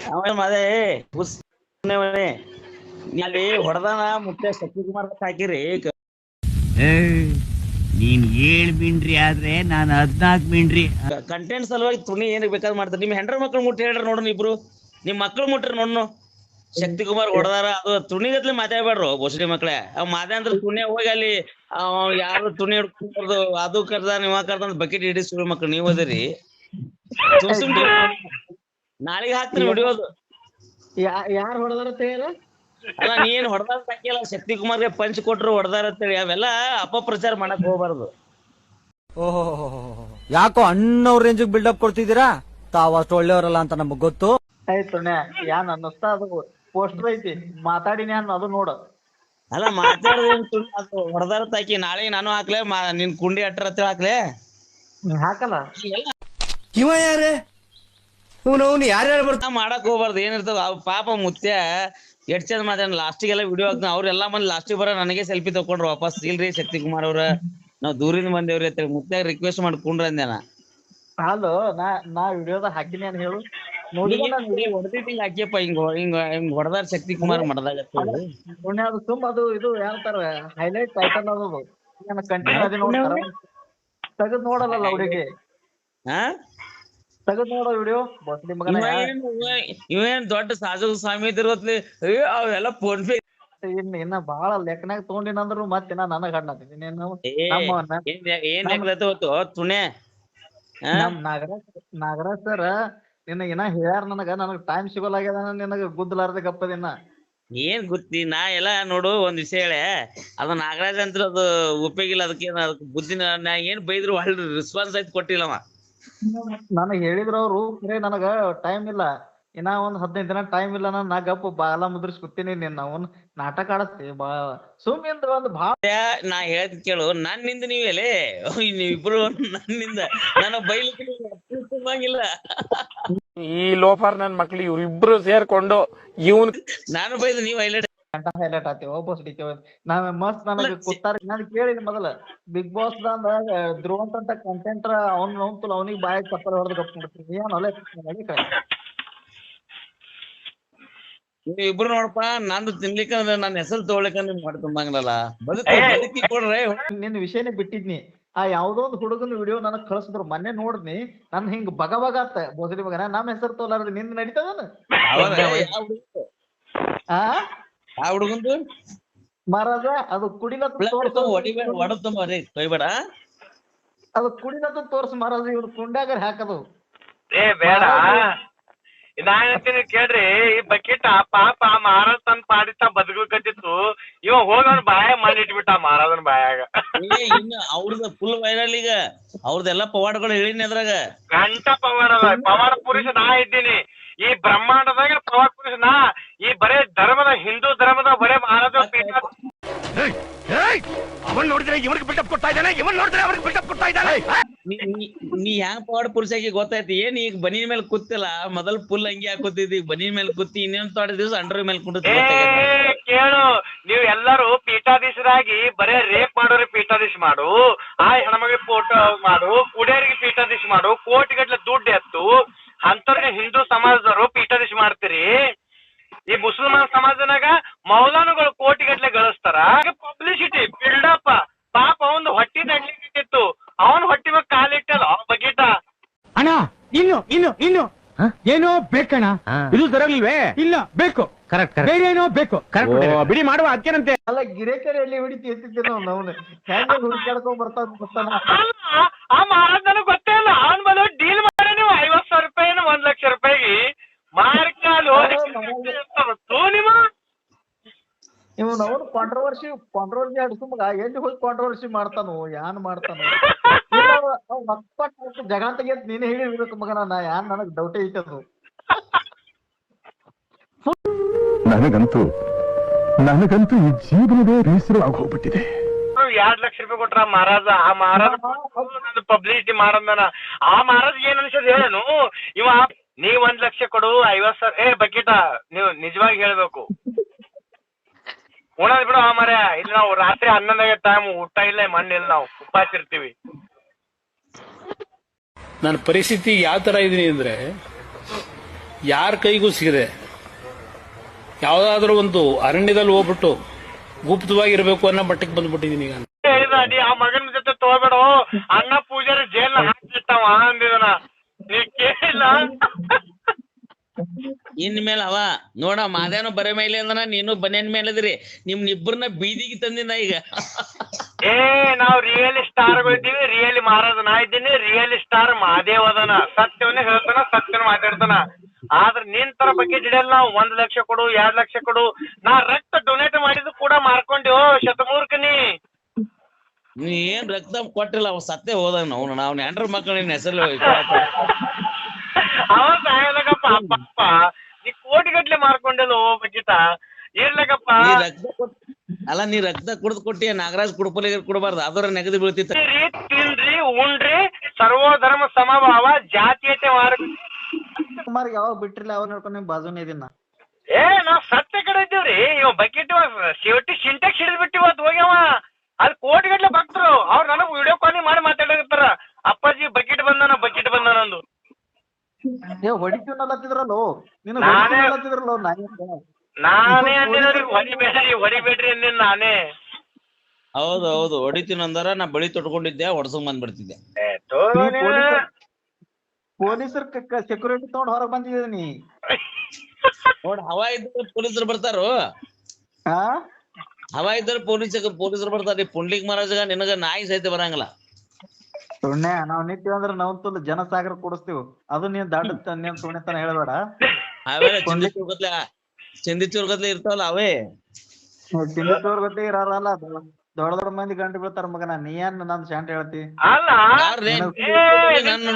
ಆಮೇಲೆ ಮದೇ ಅಲ್ಲಿ ಹೊಡೆದಾನ ಮುತ್ತೆ ಶಕ್ತಿಕುಮಾರ್ ಹಾಕಿರಿ. ನೀನ್ 7 ಮಿಂಡ್ರಿ ಆದ್ರೆ ನಾನು 14 ಮಿಂಡ್ರಿ. ಕಂಟೆಂಟ್ ಸಲುವಾಗಿ ತುಣಿ ಏನ್ ಬೇಕಾದ್ ಮಾಡ್ತಾರೆ. ನಿಮ್ ಹೆಂಡ್ರ ಮಕ್ಳು ಮುಟ್ಟಿ ಹೇಳ್ರಿ ನೋಡ್ರಿ, ಇಬ್ರು ನಿಮ್ ಮಕ್ಳು ಮುಟ್ರಿ ನೋಡ್ನು. ಶಕ್ತಿಕುಮಾರ್ ಹೊಡೆದಾರ ಅದು ತುಣಿಗತ್ಲೆ ಮಾತಾಡ್ಬೇಡ್ರು ಬೋಸಡಿ ಮಕ್ಳೇ. ಅವ್ ಮಾದೇ ಅಂದ್ರೆ ತುಣಿ ಹೋಗಿ ಅಲ್ಲಿ ಯಾರು ತುಣಿ ಹಿಡ್ಕೊಂಡು ಅದು ಕರ್ದ ನೀವ ಕರ್ದ ಬಕೆಟ್ ಹಿಡಿ ಸುಳ್ಳು ಮಕ್ಳು ನೀವ್ ಅದಿರಿ. ಸುಮ್ ನಾಳೆಗೆ ಹಾಕ್ತೀನಿ ವಿಡಿಯೋದು. ಯಾರು ಹೊಡೆದಾರ ಹೇಳ. ಅಲ್ಲ ನೀ ಏನ್ ಹೊಡೆದಾರ ಹಾಕಿಲ್ಲ, ಶಕ್ತಿಕುಮಾರ್ಗೆ ಪಂಚ್ ಕೊಟ್ರು ಹೊಡೆದಾರ ಅಂತೇಳಿ ಅವೆಲ್ಲ ಅಪಪ್ರಚಾರ ಮಾಡಕ್ ಹೋಗ್ಬಾರ್ದು. ಓಹೋ, ಯಾಕೋ ಅಣ್ಣವ್ರ ರೇಂಜ್ ಬಿಲ್ಡಪ್ ಕೊಡ್ತಿದ್ದೀರಾ? ತಾವ್ ಅಷ್ಟು ಒಳ್ಳೆಯವರಲ್ಲ ಅಂತ ನಮಗ್ ಗೊತ್ತು. ಆಯ್ತು ಯಾನ್ ಅನ್ನಿಸ್ತಾ ಅದು ಪೋಸ್ಟರ್ ಐತಿ ಮಾತಾಡಿನಿ ಅನ್ನ ಅದು ನೋಡು. ಅಲ್ಲ ಮಾತಾಡೋದೇನ್ ಅದು ಹೊಡೆದಾರ ತಾಕಿ ನಾಳೆ ನಾನು ಹಾಕ್ಲೆ ನಿನ್ ಕುಂಡಿ ಅಟ್ರ ಅಂತ ಹಾಕ್ಲೆ ಹಾಕಲ್ಲ. ಇವ ಯಾರೇ ಅವ್ನು ಯಾರ್ಯಾರು ಬರ್ತಾ ಮಾಡಕ್ ಹೋಗ್ಬಾರ್ದು. ಏನಿರ್ತದ ಪಾಪ ಮುತ್ಯ ಎಷ್ಟ್ ಚಂದ ಮಾತಾಡ ಲಾಸ್ಟಿಗೆಲ್ಲ ವಿಡಿಯೋ ಹಾಕ್ತಾನ. ಅವ್ರೆಲ್ಲಾ ಮಂದಿ ಲಾಸ್ಟಿಗೆ ಬರೋ ನನಗೆ ಸೆಲ್ಫಿ ತಕೊಂಡ್ರು ವಾಪಸ್. ಇಲ್ರಿ ಶಕ್ತಿಕುಮಾರ್ ಅವ್ರ ನಾವ್ ದೂರಿಂದ ಬಂದೇವ್ರಿ ಅಂತ ಮುತ್ಯಾಗ ರಿಕ್ವೆಸ್ಟ್ ಮಾಡ್ಕೊಂಡ್ರ ಅಂದೇನ. ಅಲ್ಲೋ ನಾ ವಿಡಿಯೋದಾಗ ಹಾಕಿನಿ ಅಂತ ಹೇಳು ನೋಡಿ. ಹೊಡೆದಿದ್ದಿಂಗ ಹಾಕಿಯಪ್ಪ ಹಿಂಗ ಹಿಂಗ ಹಿಂಗ್ ಹೊಡೆದಾರ ಶಕ್ತಿಕುಮಾರ್ ಮಡದಾಗ ಅದು ತುಂಬ ಅದು ಇದು ಏನಂತಾರ ಹೈಲೈಟ್ ಟೈಟಲ್ ಅದು ಕಂಟಿನ್ಯೂ ಅದೇ ನೋಡ್ತಾರ. ತೆಗದ್ ನೋಡಲ್ಲ ಹುಡುಗಿ, ತೆಗದ್ ನೋಡೋ ವಿಡಿಯೋ ಬಸ್ಲಿ ಮಗನ. ಇವೇನ್ ದೊಡ್ಡ ಸಾಜು ಸ್ವಾಮಿ ಇದಿರೋತ್ಲಿ ಅವೆಲ್ಲ ಫೋನ್ ಪೇ ಇನ್ನ ಬಾಳ ಲೆಕ್ಕನಾಗ ತಗೊಂಡಿನಂದ್ರು ಮತ್ತಿನ ನನಗ್ ಹಣ್ಣತೀನಿ ಏನ್ ತುಣೆ. ನಮ್ ನಾಗರಾಜ್ ಸರ್ ನಿನ್ನ ಇನ್ನ ಹೇಳ್ಯಾರ ನನಗ್ ಟೈಮ್ ಸಿಗೋಲಾಗ್ಯದ. ನಿನಗ ಗುದ್ದಲಾರ್ದ ಗಪ್ಪದಿನ ಏನ್ ಗೊತ್ತಿ ನಾ ಎಲ್ಲಾ ನೋಡು ಒಂದ್ ವಿಷಯ ಹೇಳೆ. ಅದು ನಾಗರಾಜ್ ಅಂತ ಅದು ಉಪಯೋಗಿಲ್ಲ. ಅದಕ್ಕೆ ಬುದ್ಧಿನ ನಾ ಏನ್ ಬೈದ್ರು ಒಳ್ಳೆ ರೆಸ್ಪಾನ್ಸ್ ಆಯ್ತು ಕೊಟ್ಟಿಲ್ಲವ. ನನಗ್ ಹೇಳಿದ್ರ ಅವ್ರು ನನಗ ಟೈಮ್ ಇಲ್ಲ, ಇನ್ನ ಒಂದ್ 15 ದಿನ ಟೈಮ್ ಇಲ್ಲ. ನಾ ಗಪ್ಪ ಬಾಲ ಮುದ್ರಿಸ್ ಕೂತೀನಿ. ನಾವು ನಾಟಕ ಆಡಸ್ತಿ ಸುಮ್ಮಿಂದ ಒಂದ್ ಭಾಳ. ನಾ ಹೇಳ್ತ ಕೇಳು, ನನ್ನಿಂದ ನೀವೆಲೆ ನೀವಿಬ್ರು ನನ್ನಿಂದ ನಾನು ಬೈಲಿಕ್ಕಿಲ್ಲ. ಈ ಲೋಫರ್ ನನ್ ಮಕ್ಳು ಇವ್ರಿಬ್ರು ಸೇರ್ಕೊಂಡು ಇವನ್ ನಾನು ಬೈದು ನೀವ್ ಹೈಲೈಟ್ ಆತೇವ ಒಬ್ಬಸ್ ಹಿಡಿತೇವ ನಾವ್ ಮಸ್ತ್. ನನಗ್ ಕೂತಾರ ನಾನು ಕೇಳಿನಿ ಮೊದಲ ಬಿಗ್ ಬಾಸ್ ಧ್ರುವಂತ ಅಂತ ಕಂಟೆಂಟ್ ಅವನಿಗೆ ಬಾಯಾಗ ಚಪ್ಪಲ್ ಹೊಡೆದು ಗಪ್ ಮಾಡ್ತೀನಿ. ಏನ್ ಒಲೆ ಇಬ್ರು ನೋಡಪ್ಪ, ನಂದು ತಿನ್ಲಿಕ್ಕ ನನ್ನ ಹೆಸರು ತಗೊಳ್ಲಿಕ್ಕ ಮಾಡ್ಕೊಂಬಂಗಲ್ಲ. ಬದುಕಿ ಕೊಡ್ರೆ ನಿನ್ ವಿಷಯನೇ ಬಿಟ್ಟಿದ್ನಿ. ಆ ಯಾವ್ದೋ ಒಂದು ಹುಡುಗನ ವಿಡಿಯೋ ನನಗ್ ಕಳ್ಸಿದ್ರು ಮೊನ್ನೆ ನೋಡಿದ್ನಿ. ನನ್ ಹಿಂಗ್ ಬಗ ಆತ ಬೋಸಡಿ ಮಗನ ನಮ್ ಹೆಸರು ತೋಲಾರ್ದು ನಿಂದ ನಡೀತದ. ಆ ಹುಡುಗಂದು ಮಹಾರಾಜ ಅದು ಕುಡಿಲತ್ತ ಕೊಯ್ಬೇಡ. ಅದು ಕುಡಿಲತ್ತ ತೋರ್ಸ್ ಮಹಾರಾಜ. ಇವ್ರು ಕುಂಡ್ಯಾಗ ಹಾಕದು ಬೇಡ. ನಾನಂತೀನಿ ಕೇಳ್ರಿ, ಈ ಬಕೆಟ್ ಪಾಪ ಮಹಾರಾಜ್ ತನ್ ಪಾಡಿತ ಬದುಕತ್ತಿತ್ತು. ಇವ ಹೋಗವ್ನ ಬಾಯಾಗ ಮಾಡಿಟ್ಬಿಟ್ಟ ಮಹಾರಾಜನ್ ಬಾಯಾಗ. ಇನ್ನು ಅವ್ರದ ಫುಲ್ ವೈರಲ್ ಈಗ. ಅವ್ರದೆಲ್ಲಾ ಪವಾಡಗಳು ಹೇಳಿನಿ ಅದ್ರಾಗ. ಗಂಟ ಪವಾಡ ಪವಾಡ ಪುರುಷ ನಾ ಇದ್ದೀನಿ ಈ ಬ್ರಹ್ಮಾಂಡದಾಗ. ಪವಾಡ ಪುರುಷ ನಾ ಈ ಬರೇ ಧರ್ಮದ ಹಿಂದೂ ಧರ್ಮದ ಬರೇ ಮಹಾರಾಜ. ಅವನ್ ನೋಡಿದ್ರೆ ಇವ್ರಿಗೆ ಬಿಲ್ಡಪ್ ಕೊಡ್ತಾ ಇದ್ದಾನೆ, ಇವನ್ ನೋಡಿದ್ರೆ ಅವ್ರಿಗೆ ಬಿಲ್ಡಪ್ ಕೊಡ್ತಾ ಇದ್ದಾನೆ. ನೀ ಹ್ಯಾಂಗ ಪವಾಡ ಪುರುಷ ಗೊತ್ತಾಯ್ತಿ ಏನ್? ಈಗ ಬನಿ ಮೇಲೆ ಕೂತಿಲ್ಲ, ಮೊದಲ್ ಫುಲ್ ಅಂಗಿ ಹಾಕೋತಿದ್ದಿ, ಬನಿ ಮೇಲೆ ಕೂತಿ ಇನ್ನೇನ್ ತೋಟ ದಿವಸ ಅಂಡರ್ ಮೇಲೆ ಕುಂತ. ಕೇಳು, ನೀವ್ ಎಲ್ಲರೂ ಪೀಠಾಧೀಶರಾಗಿ ಬರೇ ರೇಪ್ ಮಾಡೋರಿ ಪೀಠಾಧೀಶ ಮಾಡು, ಆ ಹೆಣ್ಮಗಳಿಗೆ ಫೋಟೋ ಮಾಡು, ಕುಡಿಯೋರಿಗೆ ಪೀಠಾಧೀಶ ಮಾಡು, ಕೋಟಿಗಟ್ಲೆ ದುಡ್ಡು ಎತ್ತು ಅಂತವ್ರಿಗೆ ಹಿಂದೂ ಸಮಾಜದವರು ಪೀಠಾಧೀಶ ಮಾಡ್ತೀರಿ. ಈ ಮುಸಲ್ಮಾನ್ ಸಮಾಜನಾಗ ಮೌಲಾನುಗಳು ಕೋಟಿಗಟ್ಲೆ ಗಳಿಸ್ತಾರ. Publicity build up. ಪಾಪ ಒಂದು ಹೊಟ್ಟಿ ನಡ್ಲಿಕ್ಕಿತ್ತು, ಅವನ್ ಹೊಟ್ಟಿ ಮ್ಯಾಗ ಕಾಲಿಟ್ಟಲ್ಲ ಬಗೀಟ. ಅಣ್ಣ ಇನ್ನು ಏನೋ ಬೇಕಣ್ಣ. ಇದು ತರಲಿಲ್ವೇ? ಇಲ್ಲ ಬೇಕು. ಕರೆಕ್ಟ್. ಬೇರೆ ಏನೋ ಬೇಕು. ಬಿಡಿ ಮಾಡುವ ಅದಕ್ಕೇನಂತೆ. ಅಲ್ಲ ಗಿರೇಕರ್ ಎಲ್ಲಿ ಹೊಡಿತಿ ಎತ್ತಿದ್ದೇನೋ ಅವನು ಹೆಂಗ ಹುಡುಕಾಡ್ಕೊಂಡ್ ಬರ್ತಾನ. ಆ ಮಹಾರಾಜ್ ನನಗ್ ಗೊತ್ತೇ ಇಲ್ಲ. ಅವನ್ ಬಂದು ಡೀಲ್ ಮಾಡಿ ನೀವು 50,000 ರೂಪಾಯಿ 1 ಲಕ್ಷ ರೂಪಾಯಿಗೆ ಮಾರ್ಕಾಲು ಇವನು ಅವ್ನು ಕಾಂಟ್ರವರ್ಸಿ ಹಡ್ಸು ಮಗ. ಎಲ್ಲಿ ಹೋಗಿ ಕಾಂಟ್ರವರ್ಸಿ ಮಾಡ್ತಾನು, ಯಾನ್ ಮಾಡ್ತಾನು ಜಗ ತೆಗಿಯತ್ ನೀನೇ ಹೇಳಿರ್ಬೇಕು ಮಗನ. ನಾ ಯಾನ್ ನನಗ್ ಡೌಟೇ ಐತದು. ನನಗಂತೂ ಈ ಜೀವನವೇ ಬೇಸರ ಆಗೋಗ್ಬಿಟ್ಟಿದೆ. 2 ಲಕ್ಷ ರೂಪಾಯಿ ಕೊಟ್ರ ಮಹಾರಾಜ. ಆ ಮಹಾರಾಜ ಪಬ್ಲಿಸಿಟಿ ಮಾಡಂದನ. ಆ ಮಹಾರಾಜ್ ಏನ್ ಅನ್ಸದ್ ಹೇಳನು, ಇವ ನೀವ್ 1 ಲಕ್ಷ ಕೊಡು 50,000. ಬಕೀಟ ನೀವು ನಿಜವಾಗಿ ಹೇಳ್ಬೇಕು. ಉಣದ್ ಬಿಡು ಆ ಮರ. ಇಲ್ಲಿ ನಾವು ರಾತ್ರಿ 11 ಟೈಮ್ ಊಟ ಇಲ್ಲ, ಮಣ್ಣಿಲ್ಲ, ನಾವು ಉಪವಾಸಿರ್ತೀವಿ. ನನ್ನ ಪರಿಸ್ಥಿತಿ ಯಾವ ತರ ಇದೀನಿ ಅಂದ್ರೆ ಯಾರ ಕೈಗೂ ಸಿಗದೆ ಯಾವ್ದಾದ್ರು ಒಂದು ಅರಣ್ಯದಲ್ಲಿ ಹೋಗ್ಬಿಟ್ಟು ಗುಪ್ತವಾಗಿರ್ಬೇಕು ಅನ್ನೋ ಮಟ್ಟಕ್ಕೆ ಬಂದ್ಬಿಟ್ಟಿದೀನಿ ಈಗ. ಹೇಳಿದ ನೀ ಆ ಮಗನ ಜೊತೆ ತಗೋಬೇಡ, ಅಣ್ಣ ಪೂಜಾರಿ ಜೈಲ್ ಹಾಕಿರ್ತಾವ ಅಂದಿದನ, ನೀ ಕೇಳಿಲ್ಲ. ಇನ್ಮೇಲೆ ಅವ ನೋಡ ಮಾದೇನು ಬರೆ ಮೇಲೆ ಅಂದನ, ನೀನು ಬನ್ಯನ್ ಮೇಲೆ ಅದಿರಿ, ನಿಮ್ನಿಬ್ಬರನ್ನ ಬೀದಿಗೆ ತಂದಿನ ಈಗ. ಏ ನಾವ್ ರಿಯಲ್ ಸ್ಟಾರ್ಗಳಿದ್ದೀವಿ, ರಿಯಲ್ ಮಾರಾದ ನಾ ಇದ್ದೀನಿ, ರಿಯಲ್ ಸ್ಟಾರ್ ಮಹಾದೇವ್ ಅದನ, ಸತ್ಯವನ್ನೇ ಹೇಳ್ತಾನ, ಸತ್ಯನ ಮಾತಾಡ್ತಾನ. ಆದ್ರ ನಿನ್ ತರ ಬಗ್ಗೆ ಹಿಡಿಯಲ್ಲ ನಾವು. 1 ಲಕ್ಷ ಕೊಡು, 2 ಲಕ್ಷ ಕೊಡು, ನಾ ರಕ್ತ ಡೊನೇಟ್ ಮಾಡಿದ್ದು ಕೂಡ ಮಾರ್ಕೊಂಡೆವು ಶತಮೂರ್ಖನಿ. ನೀ ಏನ್ ರಕ್ತ ಕೊಟ್ಟಿಲ್ಲ, ಅವ ಸತ್ತೇ ಹೋದಾಗ ನಾವು ಹೆಂಡ್ರ ಮಕ್ಕಳು ನಿನ್ನ ಹೆಸರು ಅವ ಸಾಯಲಗಪ್ಪ. ಅಪ್ಪ ನೀ ಕೋಟಿಗಟ್ಲೆ ಮಾರ್ಕೊಂಡೆಲ್ಲ ಬಗ್ಗಿತ ಇರ್ಲಕಪ್ಪ. ಅಲ್ಲ ನೀ ರಕ್ತ ಕುಡ್ದು ಕೊಟ್ಟಿಯ, ನಾಗರಾಜ್ ಕುಡ್ಪಲಿಗೆ ಕೊಡಬಾರ್ದು, ಅದರ ನೆಗದಿ ಬೀಳ್ತಿತ್ತ. ತಿನ್ರಿ ಉಣ್ರಿ, ಸರ್ವಧರ್ಮ ಸಮಭಾವ, ಜಾತೀಯತೆ ಕುಮಾರ್ ಯಾವಾಗ ಬಿಟ್ರಿಲ್ಲ ಅವಾಗ ನೋಡ್ಕೊಂಡು ನಿಮ್ ಬಾಜುನೇ ಇದೀನಿ ನಾ. ಏ ನಾವ್ ಸತ್ಯ ಕಡೆ ಇದ್ದೀವ್ರಿ. ಇವ ಬಕೆಟ್ ಶಿವಟಿ ಸಿಂಟೆಕ್ಸ್ ಹಿಡಿದ್ ಬಿಟ್ಟಿವತ್ ಹೋಗ್ಯಾವ. ಅಲ್ಲಿ ಕೋಟಿಗಟ್ಲೆ ಭಕ್ತರು ಅವ್ರು ನನಗ್ ವಿಡಿಯೋ ಕಾಲಿಂಗ್ ಮಾಡಿ ಮಾತಾಡಕತ್ತಾರ, ಅಪ್ಪಾಜಿ ಬಕೆಟ್ ಬಂದಾನ ಅಂದು. ಏ ಹೊಡಿತೀವಲ್ಲತ್ತಿದ್ರಲ್ಲೋ ನೀನು, ನಾನೇ ಹೊಡಿತೀವಲ್ಲತ್ತಿದ್ರಲ್ಲೋ ಅಂದಿನವ್ರಿಗೆ ಹೊಡಿಬೇಡ್ರಿ ಅಂದಿನ ನಾನೇ. ಹೌದು ಹೊಡಿತೀನಿ ಅಂದಾರ, ನಾ ಬಳಿ ತೊಟ್ಕೊಂಡಿದ್ದೆ, ಹೊಡ್ಸಂಗ್ ಬಂದ್ಬಿಡ್ತಿದ್ದೆ. ಪೊಲೀಸರ್ ಸೆಕ್ಯೂರಿಟಿ ತಗೊಂಡ್ ಹೊರಗ್ ಬಂದಿದ್ದೀನಿ. ನೋಡ್ ಹವಾ ಇದ್ರೆ ಪೊಲೀಸರು ಬರ್ತಾರೋ, ಹವಾ ಇದ್ರೆ ಪೊಲೀಸರು ಬರ್ತಾರ. ಪುಂಡ್ಲಿಕ್ ಮಹಾರಾಜಗ ನಿನಗ ನಾಯಿ ಸಹಿತ ಬರಂಗಿಲ್ಲ. ಸುಣ್ಯ ನಾವ್ ನಿಂತೀವಿ ಅಂದ್ರೆ ನಾವ್ ತುಲ್ ಜನಸಾಗರ ಕೊಡಿಸ್ತೀವಿ, ಅದು ನೀನ್ ದಾಟ ನೀನ್ ಸುಣ್ಯತನ ಹೇಳ್ಬೇಡ. ಅವೆಲ್ಲ ಚಿಂದಿಚೂರ್ ಗದ್ಲೆ ಇರ್ತಾವಲ್ಲ ಅವೇ. ತಿಂಡಿತೋರ್ ಗೊತ್ತೇ ಇರಲ್ಲ, ದೊಡ್ಡ ಮಂದಿ ಗಂಟು ಬೀಳ್ತಾರ ಮಗನ. ನೀ ಏನ್ ನನ್ ಶಾಂಟ್ ಹೇಳ್ತಿ? ಅಲ್ಲ ಯಾರ್ರೀ? ನನ್ನ